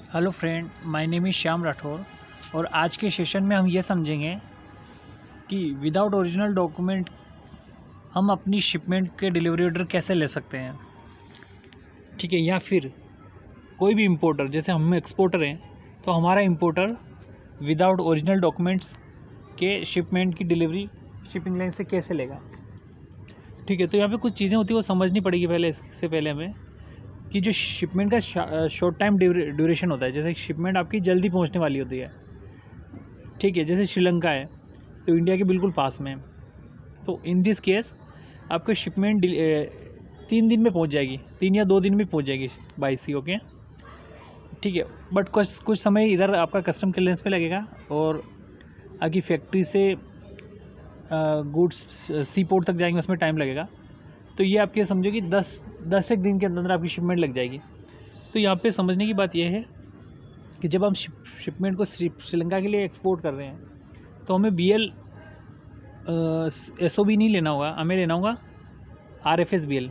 Hello friend, my name is Shyam Rathore और आज के सेशन में हम ये समझेंगे कि विदाउट ओरिजिनल डॉक्यूमेंट हम अपनी शिपमेंट के डिलीवरी ऑर्डर कैसे ले सकते हैं। ठीक है, या फिर कोई भी इंपोर्टर, जैसे हम एक्सपोर्टर हैं तो हमारा इंपोर्टर विदाउट ओरिजिनल डॉक्यूमेंट्स के शिपमेंट की डिलीवरी शिपिंग लाइन से कैसे लेगा। ठीक है, तो यहाँ पे कुछ चीज़ें होती हैं वो समझनी पड़ेगी इससे पहले हमें कि जो शिपमेंट का शॉर्ट टाइम ड्यूरेशन होता है, जैसे शिपमेंट आपकी जल्दी पहुंचने वाली होती है। ठीक है, जैसे श्रीलंका है तो इंडिया के बिल्कुल पास में है, तो इन दिस केस आपका शिपमेंट 3 दिन में पहुंच जाएगी, 3 या 2 दिन में पहुंच जाएगी बाई सी। ओके, ठीक है, बट कुछ समय इधर आपका कस्टम क्लियरेंस पे लगेगा और आपकी फैक्ट्री से गुड्स सी पोर्ट तक जाएंगे, उसमें टाइम लगेगा। तो ये आपके समझो कि 10 एक दिन के अंदर आपकी शिपमेंट लग जाएगी। तो यहाँ पे समझने की बात यह है कि जब हम शिपमेंट को श्रीलंका के लिए एक्सपोर्ट कर रहे हैं तो हमें BL SOB नहीं लेना होगा, हमें लेना होगा RFS BL।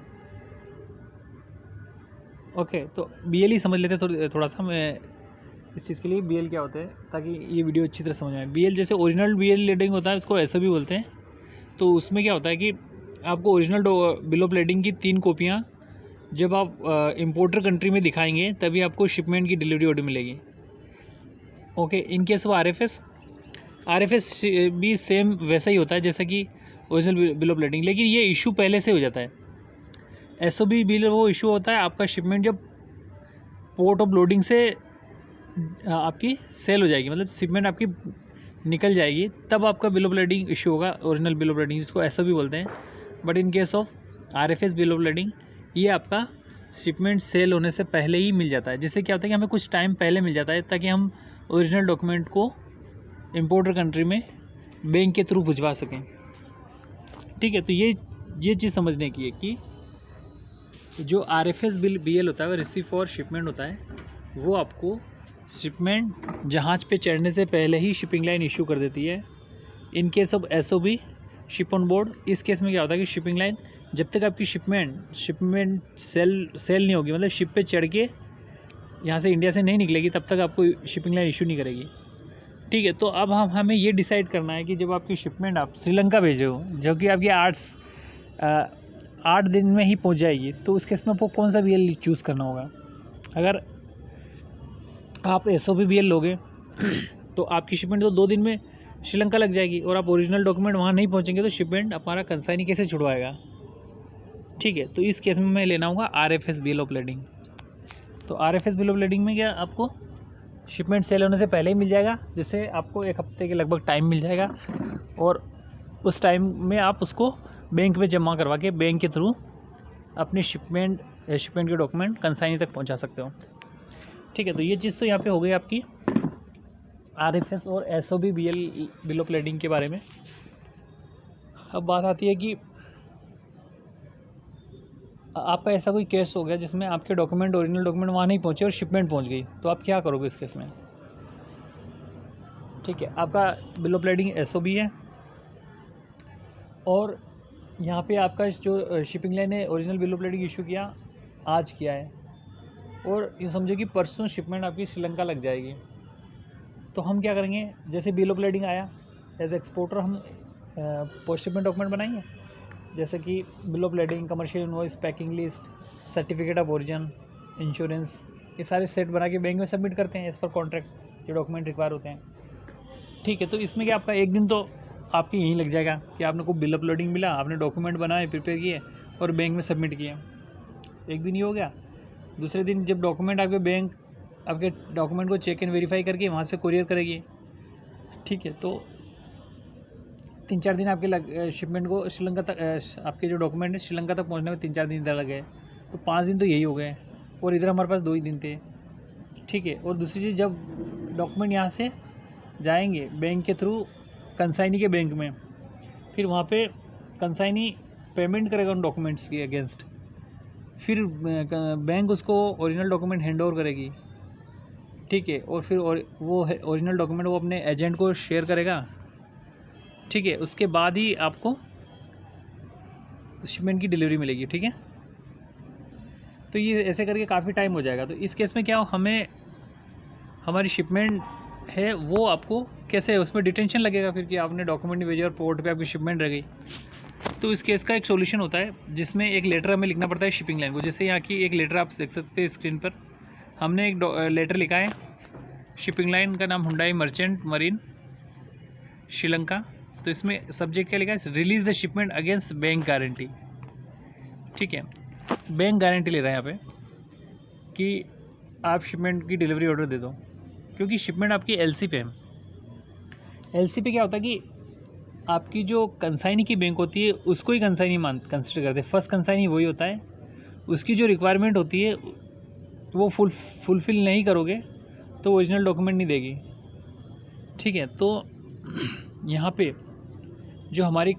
ओके, तो BL ही समझ लेते हैं थोड़ा सा। मैं इस चीज़ के लिए BL क्या होता है ताकि ये वीडियो अच्छी तरह समझ में आए। BL जैसे ओरिजिनल BL लेडिंग होता है, उसको SOB बोलते हैं। तो उसमें क्या होता है कि आपको ओरिजिनल बिल ऑफ लेडिंग की 3 कॉपियाँ जब आप इंपोर्टर कंट्री में दिखाएंगे तभी आपको शिपमेंट की डिलीवरी ऑर्डर मिलेगी। Okay, in case of RFS भी सेम वैसा ही होता है जैसा कि ओरिजिनल बिल ऑफ लेडिंग, लेकिन ये इशू पहले से हो जाता है। SOB बिल वो इशू होता है आपका शिपमेंट जब पोर्ट ऑफ लोडिंग से आपकी सेल हो जाएगी, मतलब शिपमेंट आपकी निकल जाएगी, तब आपका बिल ऑफ लेडिंग इशू होगा, ओरिजिनल बिल ऑफ लेडिंग, जिसको SOB बोलते हैं। But in case of RFS bill of lading ये आपका शिपमेंट सेल होने से पहले ही मिल जाता है, जिससे क्या होता है कि हमें कुछ टाइम पहले मिल जाता है ताकि हम ओरिजिनल डॉक्यूमेंट को इंपोर्टर कंट्री में बैंक के थ्रू भिजवा सकें। ठीक है, तो ये चीज़ समझने की है कि जो RFS BL होता है वो रिसीव फॉर शिपमेंट होता है, वो आपको शिपमेंट जहाज़ पे चढ़ने से पहले ही शिपिंग लाइन इशू कर देती है। In case of SOB ship on board, इस केस में क्या होता है कि शिपिंग लाइन जब तक आपकी शिपमेंट सेल नहीं होगी, मतलब शिप पे चढ़ के यहाँ से इंडिया से नहीं निकलेगी, तब तक आपको शिपिंग लाइन इशू नहीं करेगी। ठीक है, तो अब हमें ये डिसाइड करना है कि जब आपकी शिपमेंट आप श्रीलंका भेजे हो, जो कि आपकी 8 दिन में ही पहुंच जाएगी, तो उस केस में आपको कौन सा BL चूज़ करना होगा। अगर आप SOB BL लोगे तो आपकी शिपमेंट तो 2 दिन में श्रीलंका लग जाएगी और आप ओरिजिनल डॉक्यूमेंट वहाँ नहीं पहुँचेंगे तो शिपमेंट हमारा कंसाइनी कैसे छुड़वाएगा। ठीक है, तो इस केस में मैं लेना होगा RFS बिल ऑफ लेडिंग। तो RFS बिल ऑफ लेडिंग में क्या आपको शिपमेंट सेल होने से पहले ही मिल जाएगा, जिससे आपको 1 हफ्ते के लगभग टाइम मिल जाएगा और उस टाइम में आप उसको बैंक में जमा करवा के बैंक के थ्रू अपनी शिपमेंट के डॉक्यूमेंट कंसाइनी तक पहुंचा सकते हो। ठीक है, तो ये चीज़ तो यहाँ पे हो गई आपकी RFS और SOB BL bill of lading के बारे में। अब बात आती है कि आपका ऐसा कोई केस हो गया जिसमें आपके ओरिजिनल डॉक्यूमेंट वहाँ नहीं पहुँचे और शिपमेंट पहुँच गई, तो आप क्या करोगे इस केस में। ठीक है, आपका बिल ऑफ लेडिंग SOB है और यहाँ पे आपका जो शिपिंग लाइन है original bill of lading issue किया आज किया है और ये समझो कि परसों शिपमेंट आपकी श्रीलंका लग जाएगी। तो हम क्या करेंगे, जैसे बिल ऑफ लेडिंग आया एज एक्सपोर्टर हम पोस्ट शिपमेंट डॉक्यूमेंट बनाएंगे, जैसे कि bill of lading, commercial invoice, packing list, certificate of origin, insurance, ये सारे सेट बना के बैंक में सबमिट करते हैं एज़ पर कॉन्ट्रैक्ट जो डॉक्यूमेंट रिक्वायर होते हैं। ठीक है, तो इसमें क्या आपका 1 दिन तो आपकी यहीं लग जाएगा कि आपने को बिल ऑफ लोडिंग मिला, आपने डॉक्यूमेंट बनाए, प्रिपेयर किए और बैंक में सबमिट किए, 1 दिन ही हो गया। दूसरे दिन जब डॉक्यूमेंट आपके डॉक्यूमेंट को चेक एंड वेरीफाई करके वहाँ से कुरियर करेगी। ठीक है, तो 3-4 दिन आपके शिपमेंट को श्रीलंका तक, आपके जो डॉक्यूमेंट है श्रीलंका तक पहुँचने में 3-4 दिन इधर लगे, तो 5 दिन तो यही हो गए और इधर हमारे पास 2 ही दिन थे। ठीक है, और दूसरी चीज़, जब डॉक्यूमेंट यहाँ से जाएंगे बैंक के थ्रू कंसाइनी के बैंक में, फिर वहाँ पे कंसाइनी पेमेंट करेगा उन डॉक्यूमेंट्स के अगेंस्ट, फिर बैंक उसको ओरिजिनल डॉक्यूमेंट हैंड ओवर करेगी। ठीक है, और फिर वो ओरिजिनल डॉक्यूमेंट वो अपने एजेंट को शेयर करेगा। ठीक है, उसके बाद ही आपको शिपमेंट की डिलीवरी मिलेगी। ठीक है, तो ये ऐसे करके काफ़ी टाइम हो जाएगा। तो इस केस में क्या हो, हमें हमारी शिपमेंट है वो आपको कैसे है, उसमें डिटेंशन लगेगा फिर कि आपने डॉक्यूमेंट नहीं भेजा और पोर्ट पे आपकी शिपमेंट रह गई। तो इस केस का एक सॉल्यूशन होता है जिसमें एक लेटर हमें लिखना पड़ता है शिपिंग लाइन को। जैसे यहाँ की एक लेटर आप देख सकते हैं स्क्रीन पर, हमने एक लेटर लिखा है, शिपिंग लाइन का नाम हुंडई मर्चेंट मरीन श्रीलंका। तो इसमें सब्जेक्ट क्या लिखा है, release the shipment against bank guarantee. ठीक है, बैंक गारंटी ले रहा है यहाँ पे कि आप शिपमेंट की डिलीवरी ऑर्डर दे दो, क्योंकि शिपमेंट आपकी एलसी पे है। एलसी पे क्या होता है कि आपकी जो कंसाइनी की बैंक होती है उसको ही कंसाइनी कंसिडर करते हैं, फर्स्ट कंसाइनी वही होता है। उसकी जो रिक्वायरमेंट होती है वो फुलफ़िल नहीं करोगे तो ओरिजिनल डॉक्यूमेंट नहीं देगी। ठीक है, तो यहाँ पे जो हमारी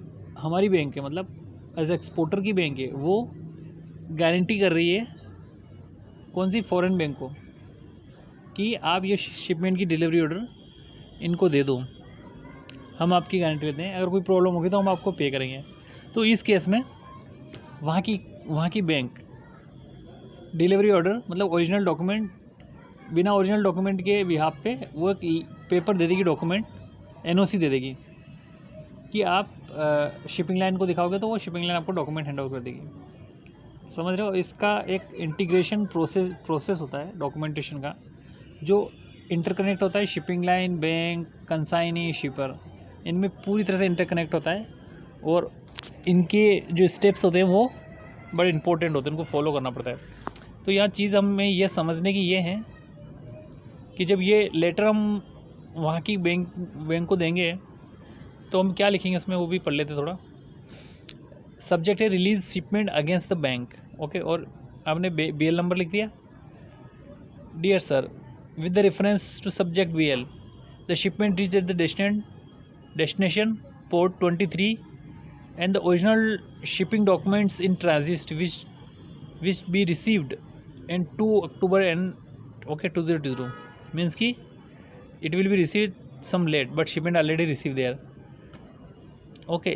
बैंक है, मतलब एज एक्सपोर्टर की बैंक है, वो गारंटी कर रही है कौन सी, फॉरेन बैंक को, कि आप ये शिपमेंट की डिलीवरी ऑर्डर इनको दे दो, हम आपकी गारंटी लेते हैं, अगर कोई प्रॉब्लम होगी तो हम आपको पे करेंगे। तो इस केस में वहाँ की बैंक डिलीवरी ऑर्डर मतलब ओरिजिनल डॉक्यूमेंट, बिना ओरिजिनल डॉक्यूमेंट के बिहाफ पे वो एक पेपर दे देगी, डॉक्यूमेंट एनओसी दे देगी कि आप शिपिंग लाइन को दिखाओगे तो वो शिपिंग लाइन आपको डॉक्यूमेंट हैंड ओवर कर देगी। समझ रहे हो, इसका एक इंटीग्रेशन प्रोसेस होता है डॉक्यूमेंटेशन का, जो इंटरकनेक्ट होता है शिपिंग लाइन, बैंक, कंसाइनी, शिपर, इनमें पूरी तरह से इंटरकनेक्ट होता है। और इनके जो स्टेप्स होते हैं वो बड़े इंपॉर्टेंट होते हैं, उनको फॉलो करना पड़ता है। तो यहाँ चीज़ हमें ये समझने की ये है कि जब ये लेटर हम वहाँ की बैंक को देंगे तो हम क्या लिखेंगे उसमें, वो भी पढ़ लेते थोड़ा। सब्जेक्ट है release shipment against the bank, okay, और आपने BL नंबर लिख दिया। Dear sir, with the reference to subject BL, the shipment reach at the destination port 23 and the original shipping documents in transit which be received in 2 October and 2020, means कि it will be received some late but shipment already received there, okay,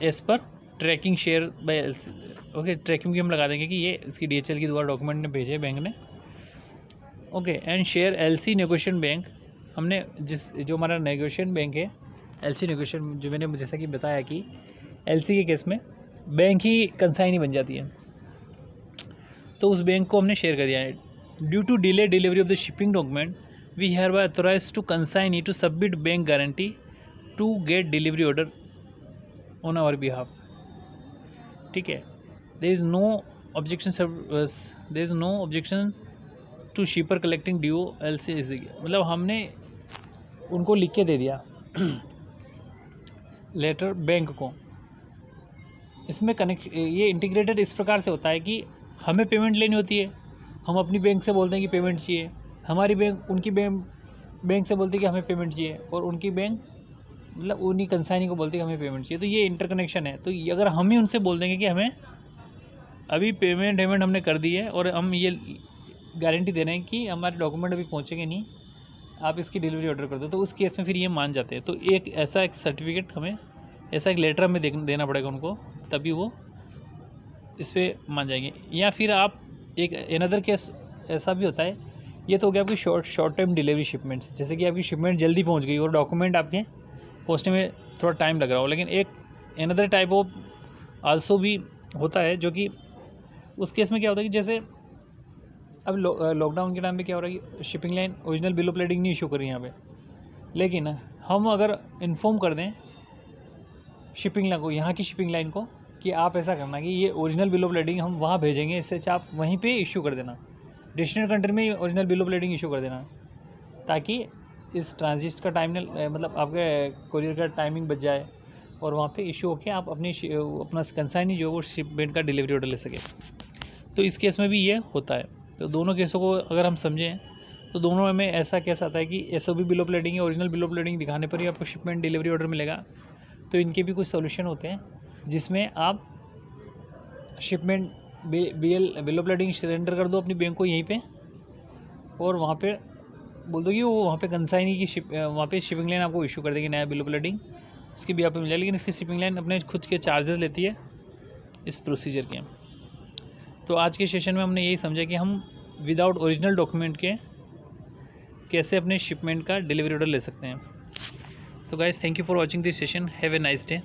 as per tracking share by LC, okay, tracking भी हम लगा देंगे कि ये इसकी DHL के द्वारा डॉक्यूमेंट ने भेजे बैंक ने, okay. And share LC negotiation bank, हमने जो हमारा नेगोशिएशन बैंक है, एलसी नेगोशिएशन, जो मैंने जैसा कि बताया कि एलसी के केस में बैंक ही कंसाइनी बन जाती है, तो उस बैंक को हमने शेयर कर दिया है। Due to delay delivery of the shipping document we hereby authorize to consignee to submit bank guarantee to get delivery order on our behalf. ठीक है, there is no objection to shipper collecting due LC, मतलब हमने उनको लिख के दे दिया letter bank को। इसमें ये इंटीग्रेटेड इस प्रकार से होता है कि हमें पेमेंट लेनी होती है, हम अपनी बैंक से बोलते हैं कि पेमेंट चाहिए, हमारी बैंक उनकी बैंक से बोलती है कि हमें पेमेंट चाहिए, और उनकी बैंक मतलब उन्हीं कंसाइनी को बोलती है कि हमें पेमेंट चाहिए। तो ये इंटरकनेक्शन है। तो अगर हम ही उनसे बोल देंगे कि हमें अभी पेमेंट हमने कर दी है और हम ये गारंटी दे रहे हैं कि हमारे डॉक्यूमेंट अभी पहुँचेंगे नहीं, आप इसकी डिलीवरी ऑर्डर कर दो, तो उस केस में फिर ये मान जाते हैं। तो एक सर्टिफिकेट हमें, ऐसा एक लेटर हमें देना पड़ेगा उनको, तभी वो इस पर मान जाएंगे। या फिर आप एक अनदर केस ऐसा भी होता है, ये तो हो गया आपकी शॉर्ट टाइम डिलीवरी शिपमेंट्स, जैसे कि आपकी शिपमेंट जल्दी पहुंच गई और डॉक्यूमेंट आपके पहुंचने में थोड़ा टाइम लग रहा हो। लेकिन एक अनदर टाइप ऑफ आल्सो भी होता है, जो कि उस केस में क्या होता है कि जैसे अब लॉकडाउन के टाइम पे क्या हो रहा है कि shipping line original bill of lading नहीं इशू कर रही है यहाँ पे, लेकिन हम अगर इन्फॉर्म कर दें शिपिंग लाइन को, यहाँ की शिपिंग लाइन को, कि आप ऐसा करना कि ये ओरिजिनल बिल ऑफ lading हम वहाँ भेजेंगे, इससे अच्छा आप वहीं पे इशू कर देना, डेस्टिनेशन कंट्री में original bill of lading issue कर देना, ताकि इस ट्रांजिट का टाइम मतलब आपके कोरियर का टाइमिंग बच जाए और वहाँ पे इशू होकर आप अपना कंसाइनी जो वो शिपमेंट का डिलीवरी ऑर्डर ले सके। तो इस केस में भी ये होता है। तो दोनों केसों को अगर हम समझें तो दोनों में ऐसा केस आता है कि SOB बिल ऑफ lading या ओरिजिनल बिल ऑफ lading दिखाने पर ही आपको शिपमेंट डिलीवरी ऑर्डर मिलेगा। तो इनके भी कुछ सोल्यूशन होते हैं जिसमें आप shipment bill of lading surrender कर दो अपनी बैंक को यहीं पे, और वहाँ पे बोल दो कि वो वहाँ पे कंसाइनी की वहाँ पे शिपिंग लाइन आपको इशू कर देगी नया बिल ऑफ lading, उसकी भी आप मिल जाए। लेकिन इसकी शिपिंग लाइन अपने खुद के चार्जेस लेती है इस प्रोसीजर के। तो आज के सेशन में हमने यही समझा कि हम विदाउट ओरिजिनल डॉक्यूमेंट के कैसे अपने शिपमेंट का डिलीवरी ऑर्डर ले सकते हैं। तो guys thank you for watching this session, have a nice day.